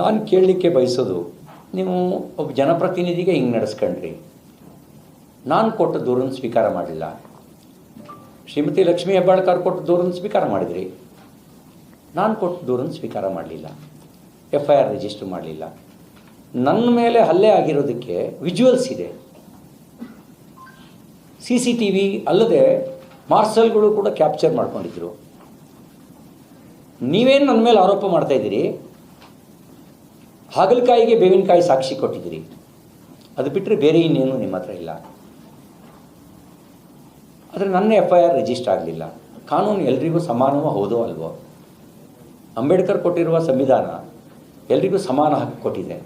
ನಾನು ಕೇಳಲಿಕ್ಕೆ ಬಯಸೋದು, ನೀವು ಒಬ್ಬ ಜನಪ್ರತಿನಿಧಿಗೆ ಹಿಂಗೆ ನಡೆಸ್ಕೊಂಡ್ರಿ, ನಾನು ಕೊಟ್ಟ ದೂರನ್ನು ಸ್ವೀಕಾರ ಮಾಡಲಿಲ್ಲ, ಶ್ರೀಮತಿ ಲಕ್ಷ್ಮೀ ಹೆಬ್ಬಾಳ್ಕರ್ ಕೊಟ್ಟ ದೂರನ್ನು ಸ್ವೀಕಾರ ಮಾಡಿದ್ರಿ, ನಾನು ಕೊಟ್ಟ ದೂರನ್ನು ಸ್ವೀಕಾರ ಮಾಡಲಿಲ್ಲ, FIR ರಿಜಿಸ್ಟರ್ ಮಾಡಲಿಲ್ಲ. ನನ್ನ ಮೇಲೆ ಹಲ್ಲೆ ಆಗಿರೋದಕ್ಕೆ ವಿಜುವಲ್ಸ್ ಇದೆ, CCTV ಅಲ್ಲದೆ ಮಾರ್ಷಲ್ಗಳು ಕೂಡ ಕ್ಯಾಪ್ಚರ್ ಮಾಡ್ಕೊಂಡಿದ್ರು. ನೀವೇನು ನನ್ನ ಮೇಲೆ ಆರೋಪ ಮಾಡ್ತಾಯಿದ್ದೀರಿ? ಹಾಗಲಕಾಯಿಗೆ ಬೇವಿನಕಾಯಿ ಸಾಕ್ಷಿ ಕೊಟ್ಟಿದ್ದೀರಿ, ಅದು ಬಿಟ್ಟರೆ ಬೇರೆ ಇನ್ನೇನು ನಿಮ್ಮ ಹತ್ರ ಇಲ್ಲ. ಆದರೆ ನನ್ನ FIR ರಿಜಿಸ್ಟರ್ ಆಗಲಿಲ್ಲ. ಕಾನೂನು ಎಲ್ರಿಗೂ ಸಮಾನವೋ ಹೌದೋ ಅಲ್ವೋ? ಅಂಬೇಡ್ಕರ್ ಕೊಟ್ಟಿರುವ ಸಂವಿಧಾನ ಎಲ್ರಿಗೂ ಸಮಾನ ಹಕ್ಕು ಕೊಟ್ಟಿದೆ.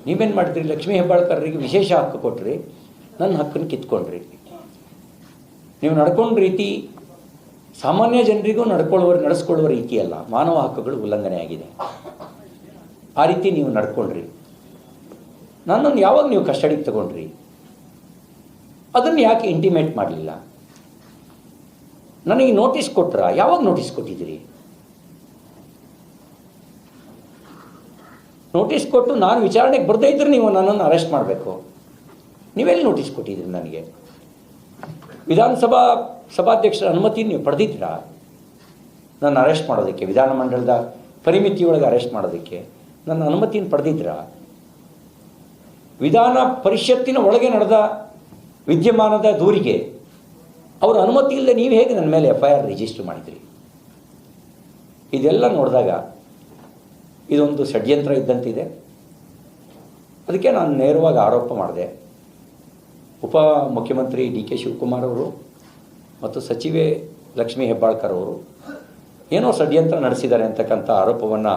ನೀವೇನು ಮಾಡಿದ್ರಿ? ಲಕ್ಷ್ಮೀ ಹೆಬ್ಬಾಳ್ಕರ್ರಿಗೆ ವಿಶೇಷ ಹಕ್ಕು ಕೊಟ್ಟ್ರಿ, ನನ್ನ ಹಕ್ಕನ್ನು ಕಿತ್ಕೊಂಡ್ರಿ. ನೀವು ನಡ್ಕೊಂಡ ರೀತಿ ಸಾಮಾನ್ಯ ಜನರಿಗೂ ನಡೆಸ್ಕೊಳ್ಳುವ ರೀತಿ ಅಲ್ಲ, ಮಾನವ ಹಕ್ಕುಗಳು ಉಲ್ಲಂಘನೆ ಆಗಿದೆ. ಆ ರೀತಿ ನೀವು ನಡ್ಕೊಂಡ್ರಿ. ನನ್ನನ್ನು ಯಾವಾಗ ನೀವು ಕಸ್ಟಡಿಗೆ ತಗೊಂಡ್ರಿ? ಅದನ್ನು ಯಾಕೆ ಇಂಟಿಮೇಟ್ ಮಾಡಲಿಲ್ಲ? ನನಗೆ ನೋಟಿಸ್ ಕೊಟ್ರಾ? ಯಾವಾಗ ನೋಟಿಸ್ ಕೊಟ್ಟಿದ್ದೀರಿ? ನೋಟಿಸ್ ಕೊಟ್ಟು ನಾನು ವಿಚಾರಣೆಗೆ ಬರದೇ ಇದ್ದರೆ ನೀವು ನನ್ನನ್ನು ಅರೆಸ್ಟ್ ಮಾಡಬೇಕು. ನೀವೆಲ್ಲಿ ನೋಟಿಸ್ ಕೊಟ್ಟಿದ್ದೀರಿ ನನಗೆ? ಸಭಾಧ್ಯಕ್ಷರ ಅನುಮತಿ ನೀವು ಪಡೆದಿದ್ದೀರಾ ನನ್ನ ಅರೆಸ್ಟ್ ಮಾಡೋದಕ್ಕೆ? ವಿಧಾನಮಂಡಲದ ಪರಿಮಿತಿಯೊಳಗೆ ಅರೆಸ್ಟ್ ಮಾಡೋದಕ್ಕೆ ನನ್ನ ಅನುಮತಿಯನ್ನು ಪಡೆದಿದ್ದೀರಾ? ವಿಧಾನ ಪರಿಷತ್ತಿನ ಒಳಗೆ ನಡೆದ ವಿದ್ಯಮಾನದ ದೂರಿಗೆ ಅವರ ಅನುಮತಿ ಇಲ್ಲದೆ ನೀವು ಹೇಗೆ ನನ್ನ ಮೇಲೆ FIR ರಿಜಿಸ್ಟರ್ ಮಾಡಿದ್ರಿ? ಇದೆಲ್ಲ ನೋಡಿದಾಗ ಇದೊಂದು ಷಡ್ಯಂತ್ರ ಇದ್ದಂತಿದೆ. ಅದಕ್ಕೆ ನಾನು ನೇರವಾಗಿ ಆರೋಪ ಮಾಡಿದೆ. ಉಪ ಮುಖ್ಯಮಂತ್ರಿ DK ಶಿವಕುಮಾರ್ ಅವರು ಮತ್ತು ಸಚಿವೆ ಲಕ್ಷ್ಮೀ ಹೆಬ್ಬಾಳ್ಕರ್ ಅವರು ಏನೋ ಷಡ್ಯಂತ್ರ ನಡೆಸಿದ್ದಾರೆ ಅಂತಕ್ಕಂಥ ಆರೋಪವನ್ನು